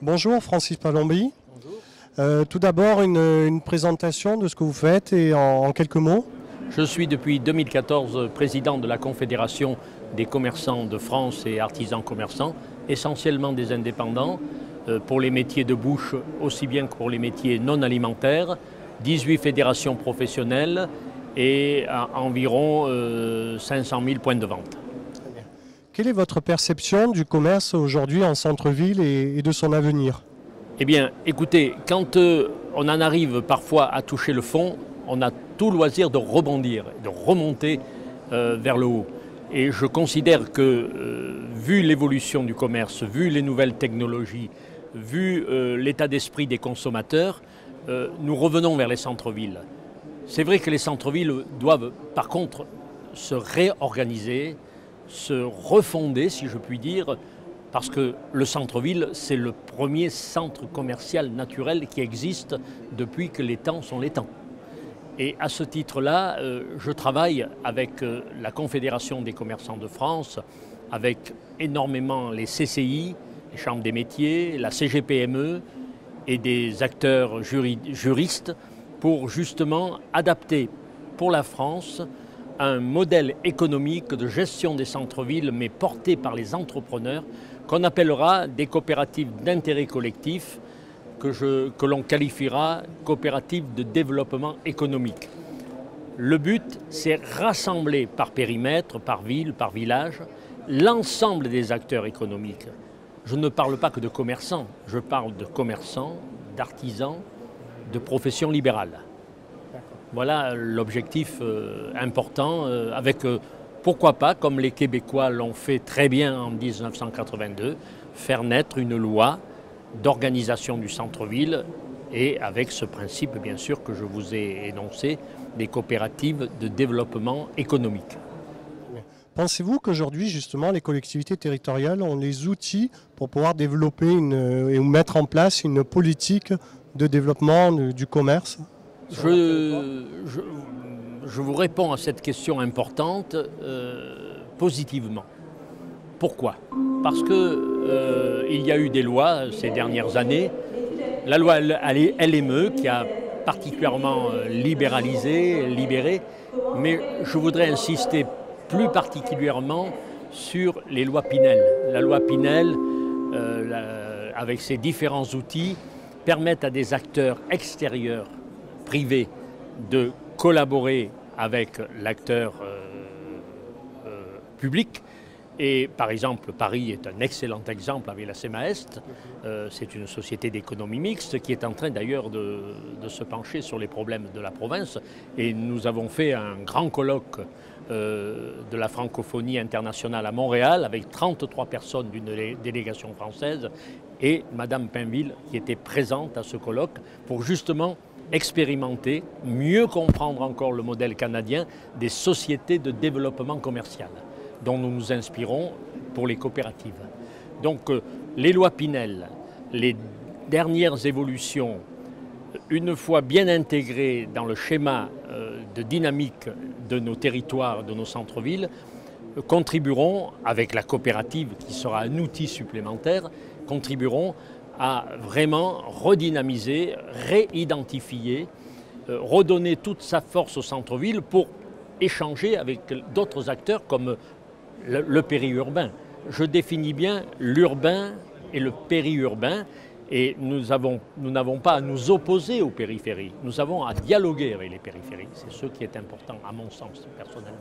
Bonjour Francis Palombi. Bonjour. Tout d'abord une présentation de ce que vous faites et en quelques mots. Je suis depuis 2014 président de la Confédération des commerçants de France et artisans commerçants, essentiellement des indépendants, pour les métiers de bouche aussi bien que pour les métiers non alimentaires, 18 fédérations professionnelles et environ 500 000 points de vente. Quelle est votre perception du commerce aujourd'hui en centre-ville et de son avenir? Eh bien, écoutez, quand on en arrive parfois à toucher le fond, on a tout loisir de rebondir, de remonter vers le haut. Et je considère que, vu l'évolution du commerce, vu les nouvelles technologies, vu l'état d'esprit des consommateurs, nous revenons vers les centres-villes. C'est vrai que les centres-villes doivent, par contre, se réorganiser, se refonder, si je puis dire, parce que le centre-ville, c'est le premier centre commercial naturel qui existe depuis que les temps sont les temps. Et à ce titre-là, je travaille avec la Confédération des commerçants de France, avec énormément les CCI, les chambres des métiers, la CGPME et des acteurs juristes pour justement adapter pour la France un modèle économique de gestion des centres-villes, mais porté par les entrepreneurs, qu'on appellera des coopératives d'intérêt collectif, que l'on qualifiera coopératives de développement économique. Le but, c'est rassembler par périmètre, par ville, par village, l'ensemble des acteurs économiques. Je ne parle pas que de commerçants, je parle de commerçants, d'artisans, de professions libérales. Voilà l'objectif important, avec pourquoi pas, comme les Québécois l'ont fait très bien en 1982, faire naître une loi d'organisation du centre-ville et avec ce principe, bien sûr, que je vous ai énoncé, des coopératives de développement économique. Pensez-vous qu'aujourd'hui, justement, les collectivités territoriales ont les outils pour pouvoir développer et mettre en place une politique de développement du commerce? Je vous réponds à cette question importante positivement. Pourquoi? Parce qu'il y a eu des lois ces dernières années. La loi LME qui a particulièrement libéré, mais je voudrais insister plus particulièrement sur les lois Pinel. La loi Pinel, avec ses différents outils, permettent à des acteurs extérieurs privés de collaborer avec l'acteur public. Et par exemple, Paris est un excellent exemple avec la CEMAEST. C'est une société d'économie mixte qui est en train d'ailleurs de se pencher sur les problèmes de la province. Et nous avons fait un grand colloque de la francophonie internationale à Montréal avec 33 personnes d'une délégation française et Madame Pinville qui était présente à ce colloque pour justement expérimenter, mieux comprendre encore le modèle canadien des sociétés de développement commercial dont nous nous inspirons pour les coopératives. Donc les lois Pinel, les dernières évolutions, une fois bien intégrées dans le schéma de dynamique de nos territoires, de nos centres-villes, contribueront, avec la coopérative qui sera un outil supplémentaire, contribueront à vraiment redynamiser, réidentifier, redonner toute sa force au centre-ville pour échanger avec d'autres acteurs comme le périurbain. Je définis bien l'urbain et le périurbain et nous n'avons pas à nous opposer aux périphéries, nous avons à dialoguer avec les périphéries. C'est ce qui est important à mon sens personnellement.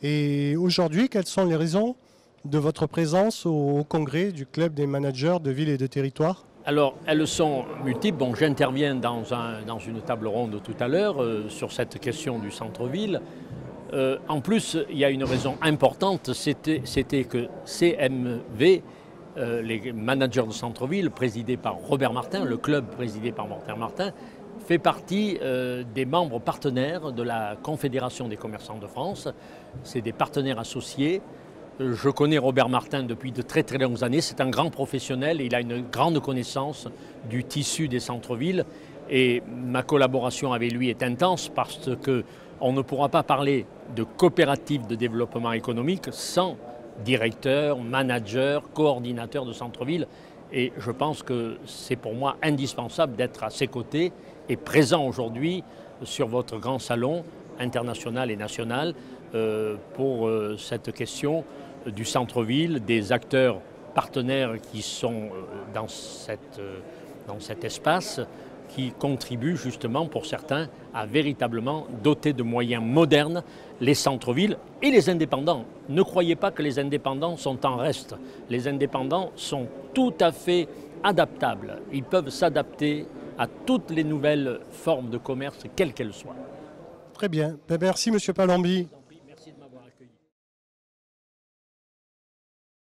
Et aujourd'hui, quelles sont les raisons de votre présence au congrès du Club des managers de villes et de territoires? Alors, elles sont multiples. Bon, j'interviens dans une table ronde tout à l'heure sur cette question du centre-ville. En plus, il y a une raison importante, c'était que CMV, les managers de centre-ville, présidés par Robert Martin, le club présidé par Robert Martin, fait partie des membres partenaires de la Confédération des commerçants de France. C'est des partenaires associés. Je connais Robert Martin depuis de très très longues années. C'est un grand professionnel et il a une grande connaissance du tissu des centres-villes. Et ma collaboration avec lui est intense parce qu'on ne pourra pas parler de coopérative de développement économique sans directeur, manager, coordinateur de centre-ville. Et je pense que c'est pour moi indispensable d'être à ses côtés et présent aujourd'hui sur votre grand salon international et national pour cette question du centre-ville, des acteurs partenaires qui sont dans cet espace, qui contribuent justement pour certains à véritablement doter de moyens modernes les centres-villes et les indépendants. Ne croyez pas que les indépendants sont en reste. Les indépendants sont tout à fait adaptables. Ils peuvent s'adapter à toutes les nouvelles formes de commerce, quelles qu'elles soient. Très bien. Merci, Monsieur Palombi.